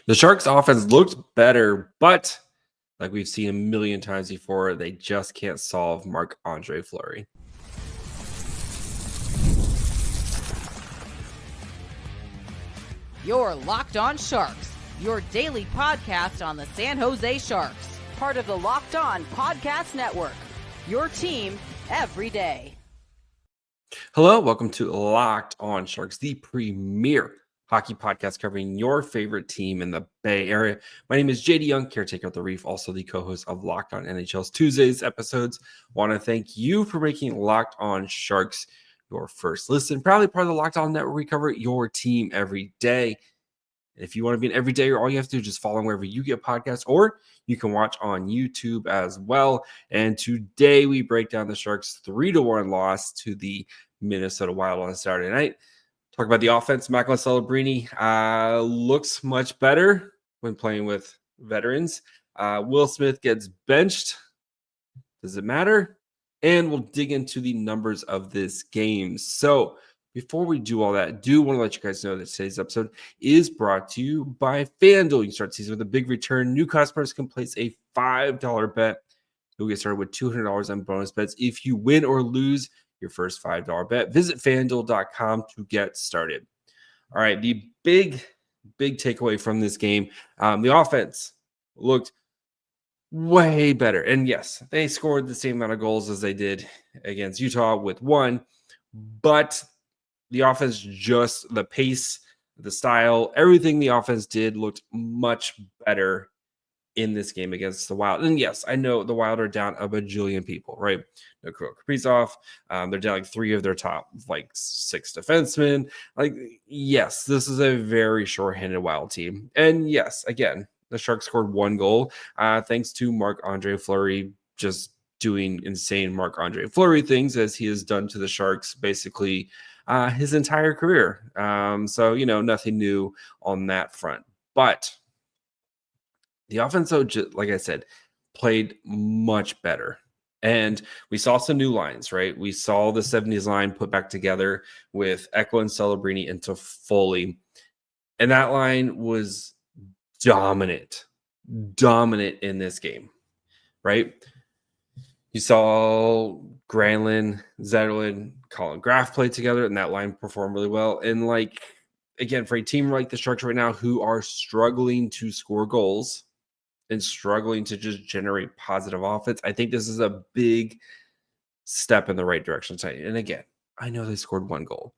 The Sharks offense looked better, but like we've seen a million times before, they just can't solve Marc-André Fleury. You're Locked On Sharks, your daily podcast on the San Jose Sharks, part of the Locked On Podcast Network, your team every day. Hello, welcome to Locked On Sharks, the premier hockey podcast covering your favorite team in the Bay Area. My name is JD Young, caretaker of the Reef, also the co-host of Locked On NHL's Tuesdays episodes. Want to thank you for making Locked On Sharks your first listen. Proudly part of the Locked On Network. We cover your team every day. And if you want to be an everyday, all you have to do is just follow wherever you get podcasts, or you can watch on YouTube as well. And today we break down the Sharks' 3-1 loss to the Minnesota Wild on Saturday night. Talk about the offense. Macklin Celebrini looks much better when playing with veterans. Will Smith gets benched. Does it matter? And we'll dig into the numbers of this game. So before we do all that, I do want to let you guys know that today's episode is brought to you by FanDuel. You can start the season with a big return. New customers can place a $5 bet. You'll get started with $200 on bonus bets if you win or lose your first $5 bet. Visit FanDuel.com to get started. All right, the big takeaway from this game, the offense looked way better. And yes, they scored the same amount of goals as they did against Utah with one, but the offense, just the pace, the style, everything the offense did looked much better in this game against the Wild. And yes, I know the Wild are down a bajillion people, right? No Kirill Kaprizov. They're down like 3 of their top 6 defensemen. Yes, this is a very shorthanded Wild team. And yes, again, the Sharks scored 1 goal thanks to Marc-André Fleury just doing insane Marc-André Fleury things, as he has done to the Sharks basically his entire career. So, nothing new on that front. But the offense, like I said, played much better. And we saw some new lines, right? We saw the 70s line put back together with Macklin Celebrini into Foley. And that line was dominant in this game, right? You saw Granlund, Zetterlund, Colin Graff play together, and that line performed really well. And again, for a team like the Sharks right now who are struggling to score goals and struggling to just generate positive offense, I think this is a big step in the right direction tonight. And again, I know they scored 1 goal.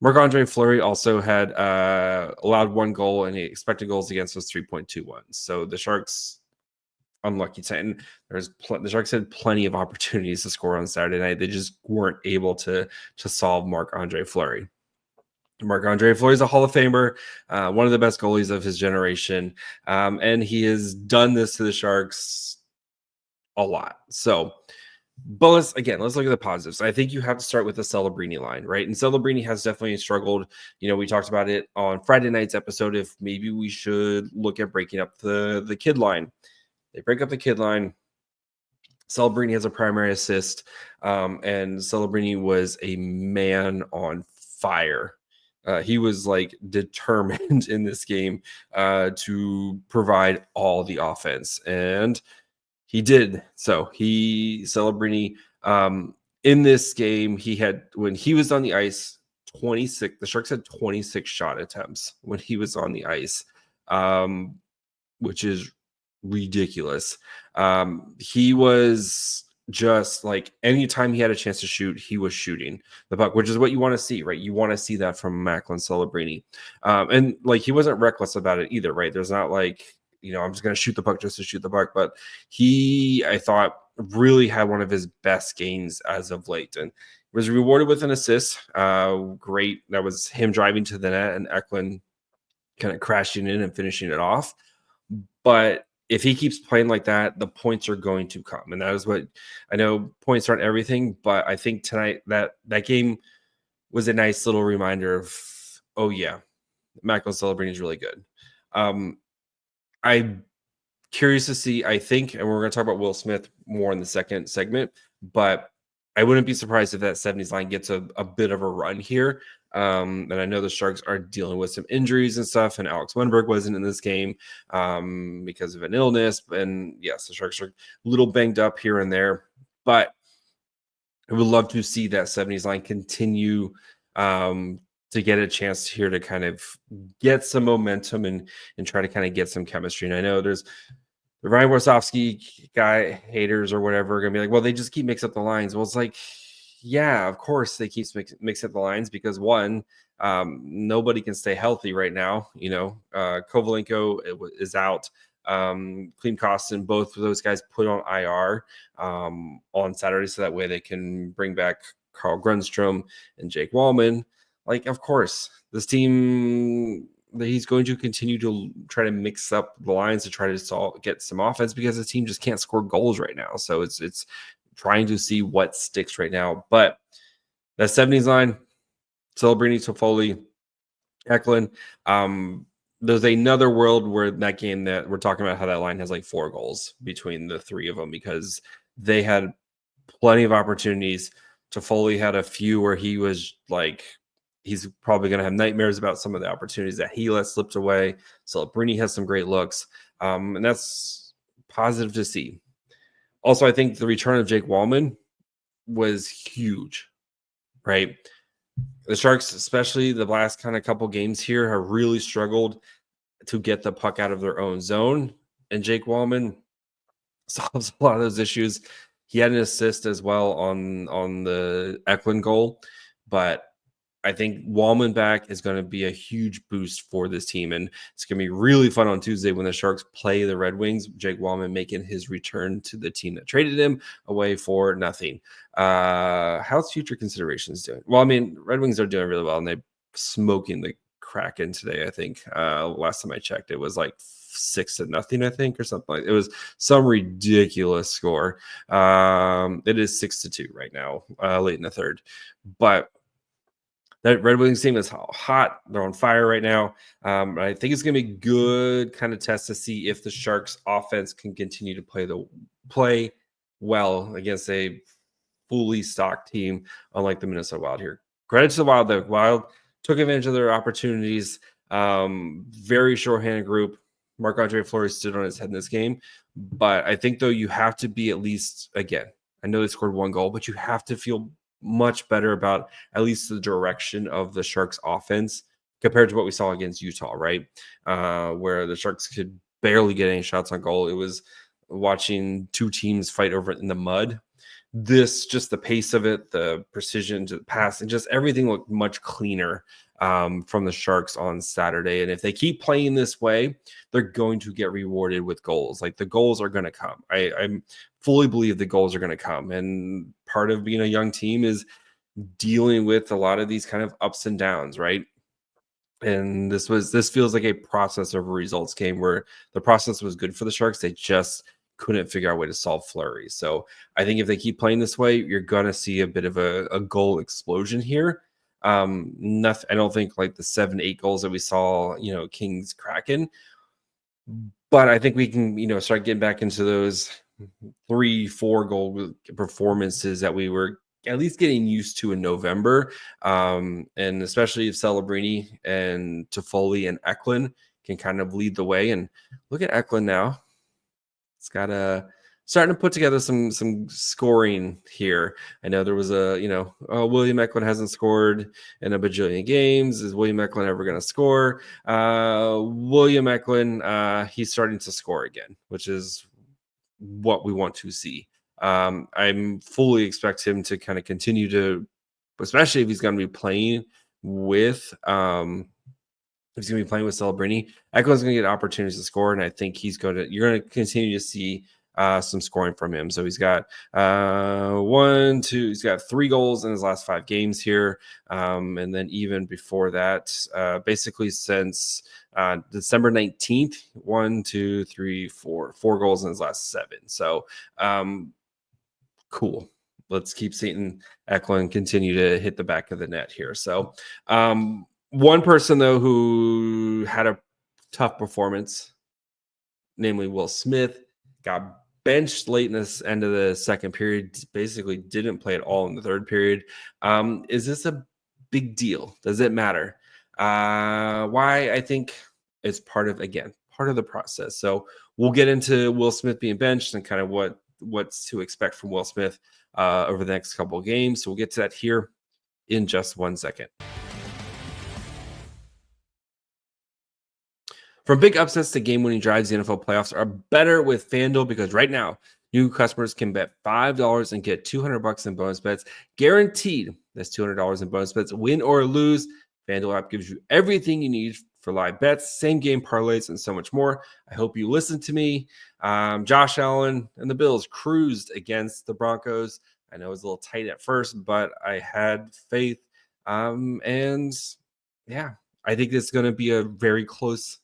Marc-André Fleury also had allowed 1 goal, and the expected goals against was 3.21. So the Sharks, unlucky tonight. And the Sharks had plenty of opportunities to score on Saturday night. They just weren't able to solve Marc-André Fleury. Marc-André Fleury is a Hall of Famer, one of the best goalies of his generation. And he has done this to the Sharks a lot. So, but let's look at the positives. I think you have to start with the Celebrini line, right? And Celebrini has definitely struggled. We talked about it on Friday night's episode, if maybe we should look at breaking up the kid line. They break up the kid line. Celebrini has a primary assist, and Celebrini was a man on fire. He was determined in this game to provide all the offense, and he did. So Celebrini in this game, when he was on the ice, 26. The Sharks had 26 shot attempts when he was on the ice, which is ridiculous. He was just anytime he had a chance to shoot, he was shooting the puck, which is what you want to see, right? You want to see that from Macklin Celebrini. And he wasn't reckless about it either, right? There's not I'm just going to shoot the puck just to shoot the puck. But I thought, really had one of his best games as of late, and was rewarded with an assist. Great. That was him driving to the net and Eklund kind of crashing in and finishing it off. But if he keeps playing like that, the points are going to come. And that is what I know. Points aren't everything, but I think tonight that game was a nice little reminder of, oh yeah, Macklin Celebrini is really good. I'm curious to see, I think, and we're going to talk about Will Smith more in the second segment, but I wouldn't be surprised if that 70s line gets a bit of a run here. And I know the Sharks are dealing with some injuries and stuff, and Alex Wenberg wasn't in this game because of an illness. And yes, the Sharks are a little banged up here and there, but I would love to see that 70s line continue to get a chance here to kind of get some momentum and try to kind of get some chemistry. And I know there's the Ryan Warsofsky guy haters or whatever are gonna be like, well, they just keep mixing up the lines. Well, it's like, yeah, of course they keep mixing up the lines because one, nobody can stay healthy right now. Kovalenko is out. Klim Kostin, both of those guys put on IR on Saturday, so that way they can bring back Carl Grundstrom and Jake Wallman. Like, of course, this team he's going to continue to try to mix up the lines to try to get some offense because the team just can't score goals right now. So it's trying to see what sticks right now. But that 70s line, Celebrini, Toffoli, Eklund, there's another world where that game that we're talking about how that line has like 4 goals between the three of them because they had plenty of opportunities. Toffoli had a few where he was like, he's probably going to have nightmares about some of the opportunities that he let slipped away. Celebrini has some great looks, and that's positive to see. Also, I think the return of Jake Wallman was huge, right? The Sharks, especially the last kind of couple games here, have really struggled to get the puck out of their own zone. And Jake Wallman solves a lot of those issues. He had an assist as well on the Eklund goal, but I think Wallman back is going to be a huge boost for this team, and it's going to be really fun on Tuesday when the Sharks play the Red Wings. Jake Wallman making his return to the team that traded him away for nothing. How's future considerations doing? Well, I mean, Red Wings are doing really well, and they're smoking the Kraken today. I think last time I checked, it was like 6-0, I think, or something like it was some ridiculous score. It is 6-2 right now, late in the third, but that Red Wings team is hot. They're on fire right now. I think it's going to be good kind of test to see if the Sharks offense can continue to play well against a fully stocked team, unlike the Minnesota Wild here. Credit to the Wild. The Wild took advantage of their opportunities. Very short-handed group. Marc-André Fleury stood on his head in this game. But I think, though, you have to be at least, again, I know they scored 1 goal, but you have to feel much better about at least the direction of the Sharks offense compared to what we saw against Utah, right? Where the Sharks could barely get any shots on goal. It was watching 2 teams fight over it in the mud. This, just the pace of it, the precision to the pass, and just everything looked much cleaner from the Sharks on Saturday. And if they keep playing this way, they're going to get rewarded with goals. Like, the goals are going to come. I fully believe the goals are going to come. And part of being a young team is dealing with a lot of these kind of ups and downs, right? And this feels like a process of a results game where the process was good for the Sharks. They just couldn't figure out a way to solve Fleury. So I think if they keep playing this way, you're going to see a bit of a goal explosion here. Nothing, I don't think like the 7-8 goals that we saw, Kings Kraken, but I think we can, start getting back into those 3-4 goal performances that we were at least getting used to in November. And especially if Celebrini and Toffoli and Eklund can kind of lead the way. And look at Eklund now. It's got starting to put together some scoring here. I know there was William Eklund hasn't scored in a bajillion games. Is William Eklund ever going to score? William Eklund, he's starting to score again, which is what we want to see. I'm fully expect him to kind of continue to, especially if he's going to be playing with he's going to be playing with Celebrini. Eklund's going to get opportunities to score, and I think you're going to continue to see some scoring from him. So he's got he's got 3 goals in his last 5 games here. And then even before that, basically since December 19th, 4 goals in his last 7. So cool. Let's keep seeing Eklund continue to hit the back of the net here. So one person, though, who had a tough performance, namely Will Smith, got benched late in this end of the second period, basically didn't play at all in the third period. Is this a big deal? Does it matter? Why? I think it's part of the process. So we'll get into Will Smith being benched and kind of what's to expect from Will Smith over the next couple of games. So we'll get to that here in just 1 second. From big upsets to game-winning drives, the NFL playoffs are better with FanDuel because right now, new customers can bet $5 and get $200 in bonus bets. Guaranteed, that's $200 in bonus bets. Win or lose, FanDuel app gives you everything you need for live bets, same game parlays, and so much more. I hope you listen to me. Josh Allen and the Bills cruised against the Broncos. I know it was a little tight at first, but I had faith. And yeah, I think it's going to be a very close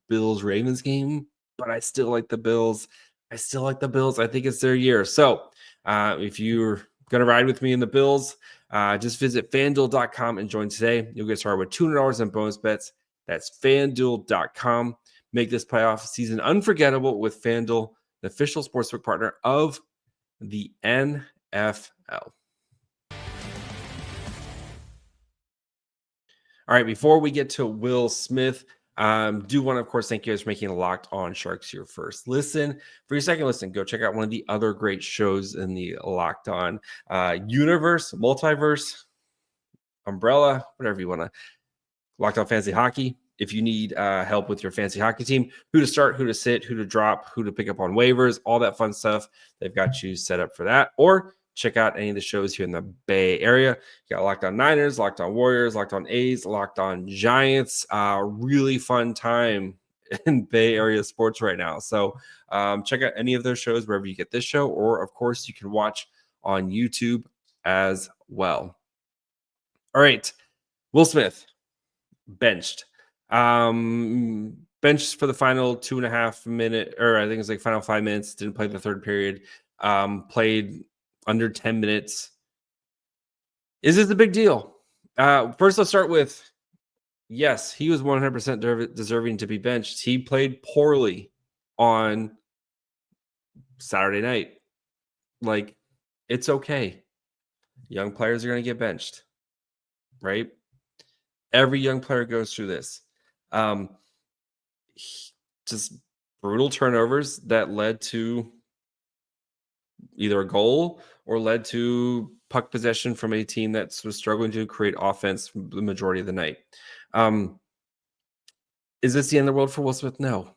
Bills-Ravens game, but I still like the Bills. I think it's their year. So if you're going to ride with me in the Bills, just visit FanDuel.com and join today. You'll get started with $200 in bonus bets. That's FanDuel.com. Make this playoff season unforgettable with FanDuel, the official sportsbook partner of the NFL. All right, before we get to Will Smith, do want to, of course, thank you guys for making Locked On Sharks your first listen. For your second listen, go check out one of the other great shows in the Locked On universe, multiverse, umbrella, whatever you want to. Locked On Fantasy Hockey. If you need help with your fantasy hockey team, who to start, who to sit, who to drop, who to pick up on waivers, all that fun stuff, they've got you set up for that. Or check out any of the shows here in the Bay Area. You got Locked On Niners, Locked On Warriors, Locked On A's, Locked On Giants. Really fun time in Bay Area sports right now. So check out any of those shows wherever you get this show, or of course you can watch on YouTube as well. All right, Will Smith benched. Benched for the final 2.5 minute, or I think it's like final 5 minutes. Didn't play the third period. Played under 10 minutes. Is this a big deal? First, let's start with yes, he was 100% deserving to be benched. He played poorly on Saturday night. Like, it's okay. Young players are going to get benched, right? Every young player goes through this. Just brutal turnovers that led to either a goal or led to puck possession from a team that was struggling to create offense the majority of the night. Is this the end of the world for Will Smith? No.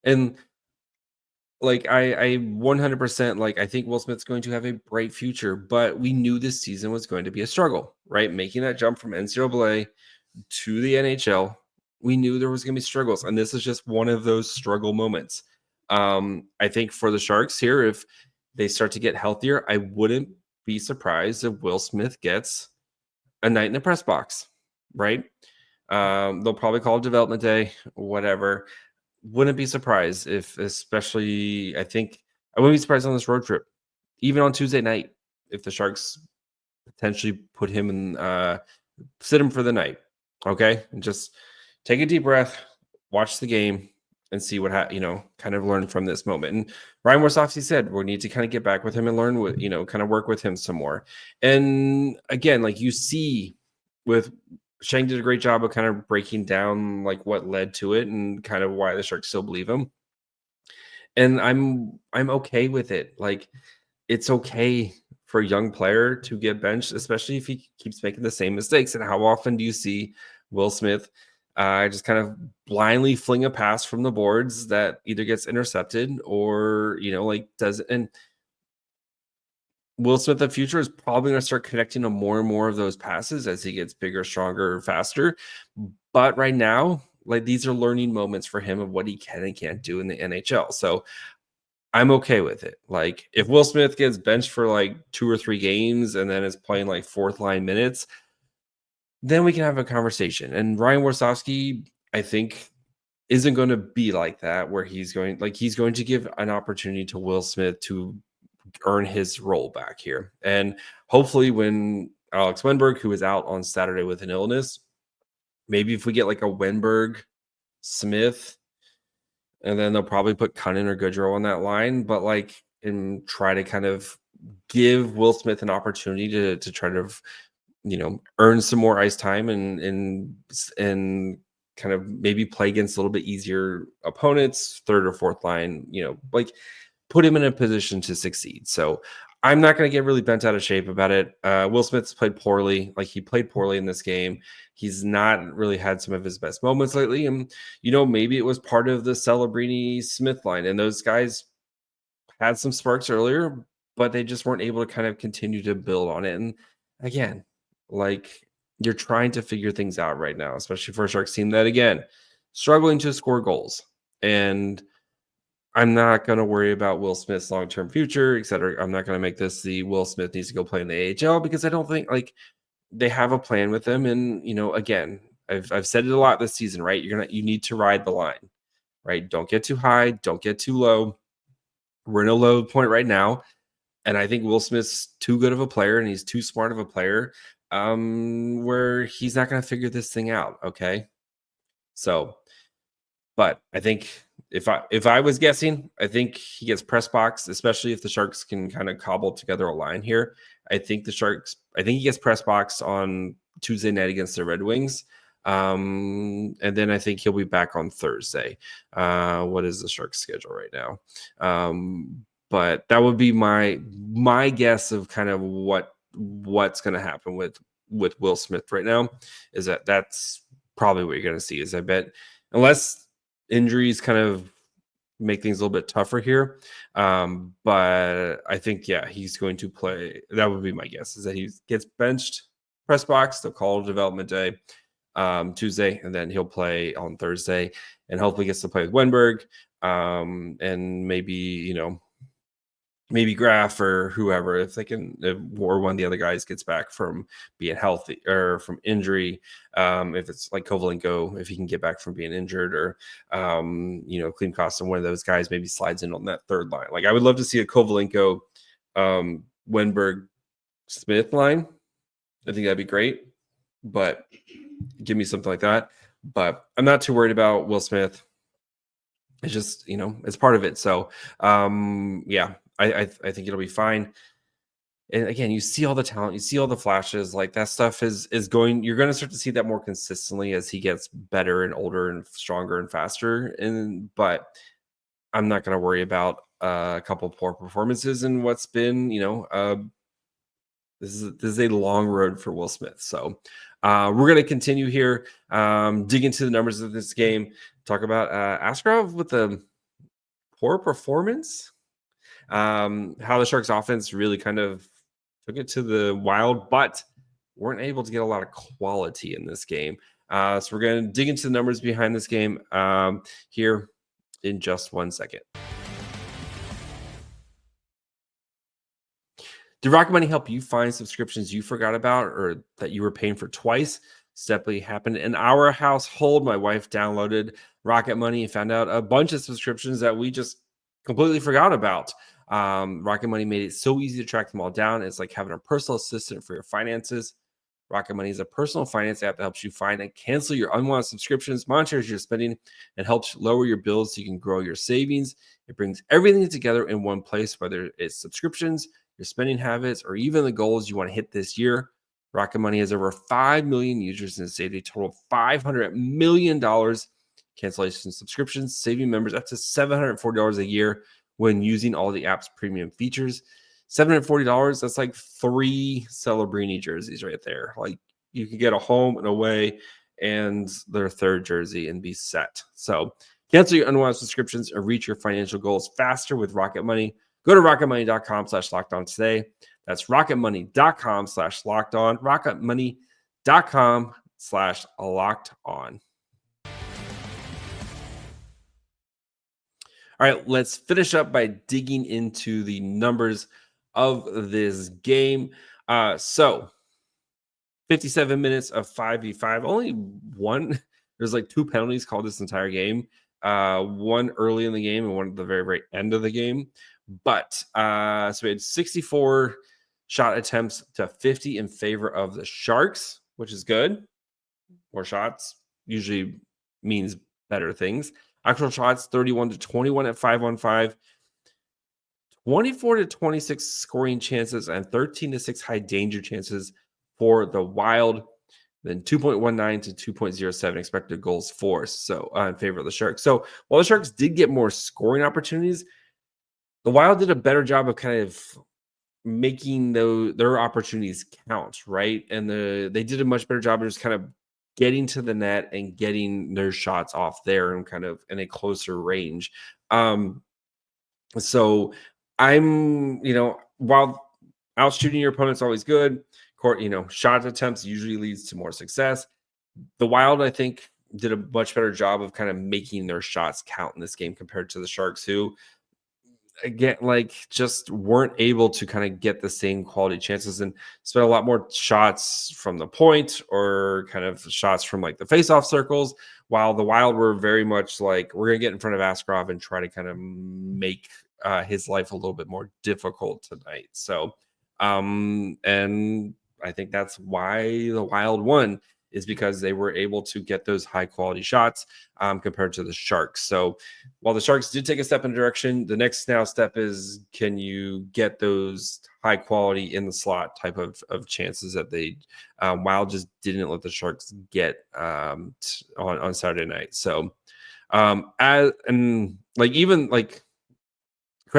And like I 100% like I think Will Smith's going to have a bright future, but we knew this season was going to be a struggle, right? Making that jump from NCAA to the NHL, we knew there was going to be struggles, and this is just one of those struggle moments. I think for the Sharks here, if they start to get healthier, I wouldn't be surprised if Will Smith gets a night in the press box, right? They'll probably call it development day, whatever. Wouldn't be surprised if, especially, I wouldn't be surprised on this road trip, even on Tuesday night, if the Sharks potentially put him in, sit him for the night. Okay, and just take a deep breath, watch the game, and see what kind of learn from this moment. And Ryan Warsofsky said we need to kind of get back with him and learn with kind of work with him some more. And again, like you see, with Shang did a great job of kind of breaking down like what led to it and kind of why the Sharks still believe him. And I'm okay with it. Like it's okay for a young player to get benched, especially if he keeps making the same mistakes. And how often do you see Will Smith just kind of blindly fling a pass from the boards that either gets intercepted or, does it? And Will Smith, the future, is probably going to start connecting to more and more of those passes as he gets bigger, stronger, faster. But right now, like these are learning moments for him of what he can and can't do in the NHL. So I'm okay with it. Like if Will Smith gets benched for like 2 or 3 games and then is playing like fourth line minutes, then we can have a conversation. And Ryan Warsofsky, I think, isn't going to be like that, where he's going to give an opportunity to Will Smith to earn his role back here. And hopefully when Alex Wenberg, who is out on Saturday with an illness, maybe if we get like a Wenberg Smith and then they'll probably put Cunnin or Goodrow on that line, but like and try to kind of give Will Smith an opportunity to try to earn some more ice time and kind of maybe play against a little bit easier opponents, third or fourth line, like put him in a position to succeed. So I'm not going to get really bent out of shape about it. Will Smith's played poorly. Like he played poorly in this game. He's not really had some of his best moments lately. And, maybe it was part of the Celebrini Smith line. And those guys had some sparks earlier, but they just weren't able to kind of continue to build on it. And again, like you're trying to figure things out right now, especially for a Sharks team that, again, struggling to score goals. And I'm not going to worry about Will Smith's long-term future, et cetera. I'm not going to make this the Will Smith needs to go play in the AHL because I don't think like they have a plan with him. And, again, I've said it a lot this season, right? You need to ride the line, right? Don't get too high. Don't get too low. We're in a low point right now. And I think Will Smith's too good of a player and he's too smart of a player where he's not going to figure this thing out. Okay. So, but I think if I was guessing, I think he gets press box, especially if the Sharks can kind of cobble together a line here. I think he gets press box on Tuesday night against the Red Wings. And then I think he'll be back on Thursday. What is the Sharks schedule right now? But that would be my guess of kind of what's going to happen with Will Smith right now is that's probably what you're going to see is I bet unless injuries kind of make things a little bit tougher here. But I think, he's going to play. That would be my guess is that he gets benched press box. They'll call development day Tuesday, and then he'll play on Thursday and hopefully gets to play with Wenberg and maybe Graf or whoever, if they can, or one of the other guys gets back from being healthy or from injury. If it's like Kovalenko, if he can get back from being injured, or Klimkos and one of those guys maybe slides in on that third line. Like I would love to see a Kovalenko, Wenberg, Smith line. I think that'd be great, but give me something like that. But I'm not too worried about Will Smith. It's just, it's part of it. So, I think it'll be fine. And again, you see all the talent, you see all the flashes, like that stuff is going, you're going to start to see that more consistently as he gets better and older and stronger and faster. But I'm not going to worry about a couple poor performances and what's been, this is a long road for Will Smith. So we're going to continue here, dig into the numbers of this game, talk about Askarov with the poor performance, how the Sharks offense really kind of took it to the Wild, but weren't able to get a lot of quality in this game. So we're going to dig into the numbers behind this game here in just 1 second. Did Rocket Money help you find subscriptions you forgot about or that you were paying for twice? Definitely happened in our household. My wife downloaded Rocket Money and found out a bunch of subscriptions that we just completely forgot about. Rocket Money made it so easy to track them all down. It's like having a personal assistant for your finances. Rocket Money is a personal finance app that helps you find and cancel your unwanted subscriptions, monitors your spending, and helps lower your bills so you can grow your savings. It brings everything together in one place, whether it's subscriptions, your spending habits, or even the goals you want to hit this year. Rocket Money has over 5 million users and saved a total of $500 million cancellation subscriptions, saving members up to $740 a year when using all the app's premium features. $740, that's like 3 Celebrini jerseys right there. Like you could get a home and away and their third jersey and be set. So cancel your unwanted subscriptions and reach your financial goals faster with Rocket Money. Go to rocketmoney.com/lockedon today. That's rocketmoney.com/lockedon. rocketmoney.com/lockedon. All right, let's finish up by digging into the numbers of this game. So 57 minutes of 5v5, only one. There's like 2 penalties called this entire game. One early in the game and one at the very, very end of the game. But so we had 64 shot attempts to 50 in favor of the Sharks, which is good. More shots usually means better things. Actual shots 31-21 at 5-on-5, 24-26 scoring chances, and 13-6 high danger chances for the Wild. Then 2.19 to 2.07 expected goals for, so in favor of the Sharks. So while the Sharks did get more scoring opportunities, the Wild did a better job of kind of making their opportunities count, right? And they did a much better job of just kind of getting to the net and getting their shots off there and kind of in a closer range. So while out shooting your opponent's always good, shot attempts usually leads to more success. The Wild, I think, did a much better job of kind of making their shots count in this game compared to the Sharks, who again, like, just weren't able to kind of get the same quality chances and spent a lot more shots from the point or kind of shots from like the face-off circles, while the Wild were very much like, we're gonna get in front of Askarov and try to kind of make his life a little bit more difficult tonight. So and I think that's why the Wild won, is because they were able to get those high quality shots compared to the Sharks. So while the Sharks did take a step in the direction, the next now step is, can you get those high quality in the slot type of chances that they Wild just didn't let the Sharks get on Saturday night. So credit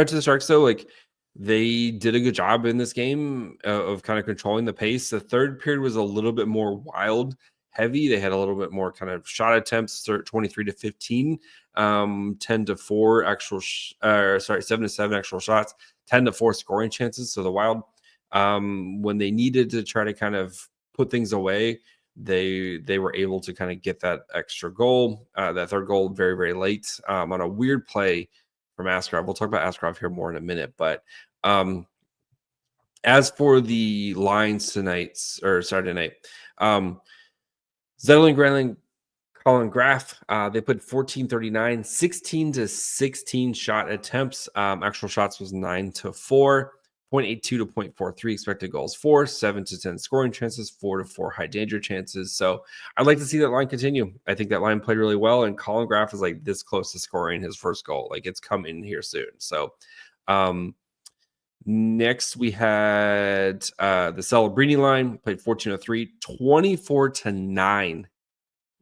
to the Sharks though, like, they did a good job in this game of kind of controlling the pace. The third period was a little bit more Wild heavy. They had a little bit more kind of shot attempts, 23-15, 10-4 actual, 7-7 actual shots, 10-4 scoring chances. So the Wild, when they needed to try to kind of put things away, they were able to kind of get that extra goal, that third goal very, very late on a weird play from Askarov. We'll talk about Askarov here more in a minute, but as for the lines Saturday night, Zetterlund, Granlund, Colin Graff, they put 14-39, 16-16 shot attempts. Actual shots was 9-4, 0.82 to 0.43 expected goals for, 7-10 scoring chances, 4-4 high danger chances. So I'd like to see that line continue. I think that line played really well, and Colin Graff is like this close to scoring his first goal. Like, it's coming here soon. So next we had the Celebrini line, played 14-3, 24-9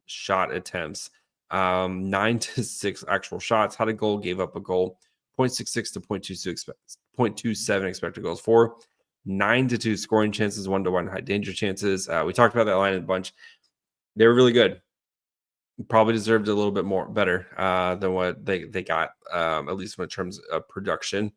shot attempts, 9-6 actual shots, had a goal, gave up a goal, 0.66 to 0.27 expected goals for, 9-2 scoring chances, 1-1 high danger chances. We talked about that line a bunch. They were really good. Probably deserved a little bit more better than what they got, at least in terms of production.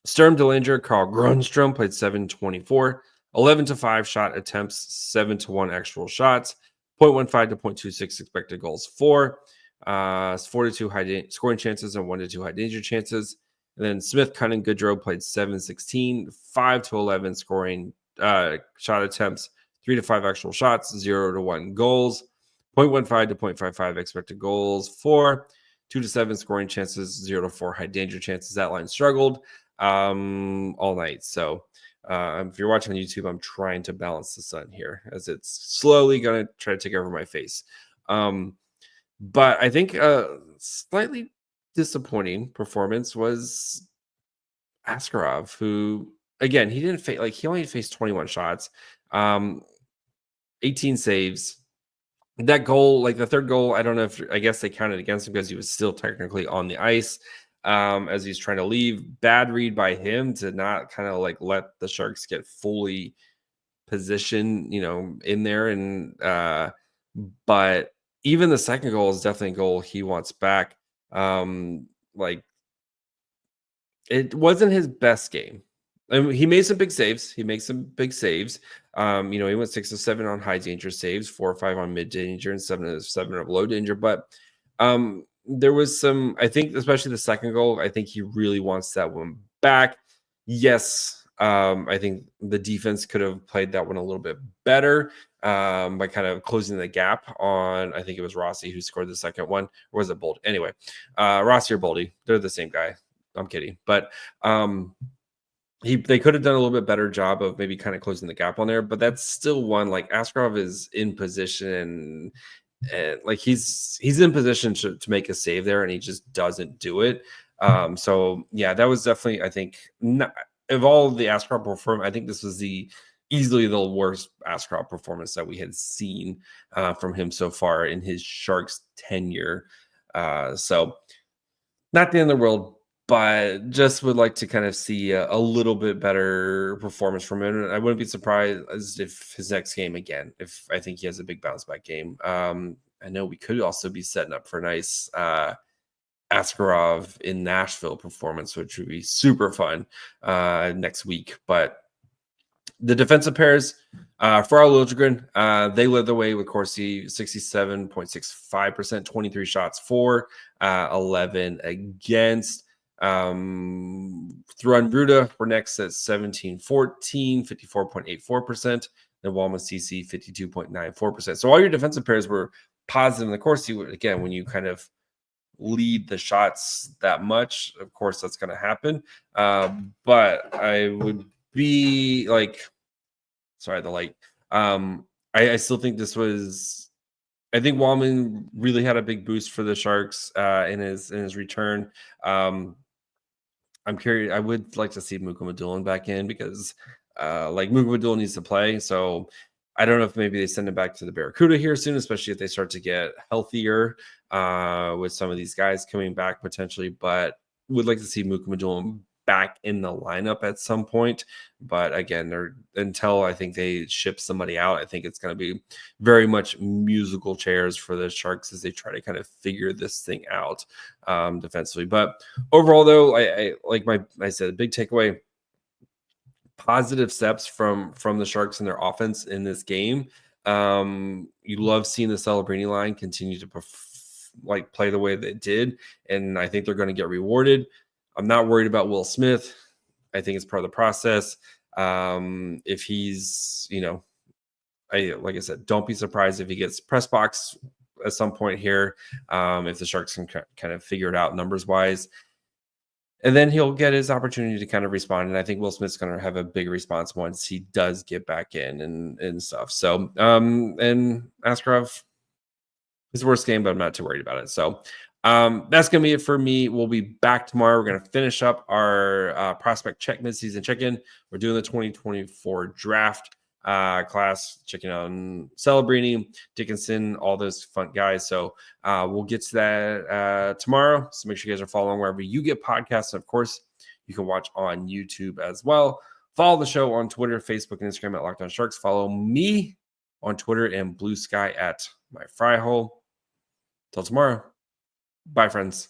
Sturm, Dellinger, Carl Grundstrom played 7-24, 11-5 shot attempts, 7-1 actual shots, 0.15 to 0.26 expected goals for, 42 high scoring chances and 1-2 high danger chances. And then Smith, Cunning, Goodrow played 7-16, 5-11 scoring shot attempts, 3-5 actual shots, 0-1 goals, 0.15 to 0.55 expected goals for, 2-7 scoring chances, 0-4 high danger chances. That line struggled all night. So if you're watching on YouTube, I'm trying to balance the sun here as it's slowly going to try to take over my face. But I think a slightly disappointing performance was Askarov, who, again, he only faced 21 shots, 18 saves. That goal, like the third goal, I guess they counted against him because he was still technically on the ice as he's trying to leave. Bad read by him to not kind of like let the Sharks get fully positioned, in there. And but even the second goal is definitely a goal he wants back. Like, it wasn't his best game. I mean, he made some big saves. He went 6 of 7 on high danger saves, 4 or 5 on mid danger, and 7 of 7 of low danger. But there was some, I think, especially the second goal, I think he really wants that one back. Yes, I think the defense could have played that one a little bit better by kind of closing the gap on, I think it was Rossi who scored the second one. Or was it Boldy? Anyway, Rossi or Boldy, they're the same guy. I'm kidding. But they could have done a little bit better job of maybe kind of closing the gap on there, but that's still one. Like, Askarov is in position, and like he's in position to make a save there, and he just doesn't do it. So yeah, that was definitely, I think, not, of all the Askarov performance, I think this was easily the worst Askarov performance that we had seen from him so far in his Sharks tenure. So not the end of the world, but just would like to kind of see a little bit better performance from him. And I wouldn't be surprised if his next game again, if I think he has a big bounce back game. I know we could also be setting up for a nice Askarov in Nashville performance, which would be super fun next week. But the defensive pairs for our Liljegren, they led the way with Corsi 67.65%, 23 shots for, 11 against. Through Ruda, we're next at 17-14, 54.84%. Then Walman CC 52.94%. So all your defensive pairs were positive in the Corsi. Again, when you kind of lead the shots that much, of course that's going to happen. But I would be like, sorry, the light. I still think this was. I think Walman really had a big boost for the Sharks in his return. I'm curious. I would like to see Mukhamadullin back in because, like, Mukhamadullin needs to play. So I don't know if maybe they send him back to the Barracuda here soon, especially if they start to get healthier with some of these guys coming back potentially. But would like to see Mukhamadullin back in the lineup at some point. But again, until I think they ship somebody out, I think it's going to be very much musical chairs for the Sharks as they try to kind of figure this thing out defensively. But overall, though, I like I said, big takeaway, positive steps from the Sharks and their offense in this game. You love seeing the Celebrini line continue to play the way they did, and I think they're going to get rewarded. I'm not worried about Will Smith. I think it's part of the process. If he's, like I said, don't be surprised if he gets press box at some point here. If the Sharks can kind of figure it out numbers wise, and then he'll get his opportunity to kind of respond. And I think Will Smith's going to have a big response once he does get back in and stuff. So, and Askarov, his worst game, but I'm not too worried about it. So that's going to be it for me. We'll be back tomorrow. We're going to finish up our prospect check midseason check-in. We're doing the 2024 draft class, checking on Celebrini, Dickinson, all those fun guys. So we'll get to that tomorrow. So make sure you guys are following wherever you get podcasts. And of course, you can watch on YouTube as well. Follow the show on Twitter, Facebook, and Instagram at Locked On Sharks. Follow me on Twitter and Blue Sky at My Fry Hole. Till tomorrow. Bye, friends.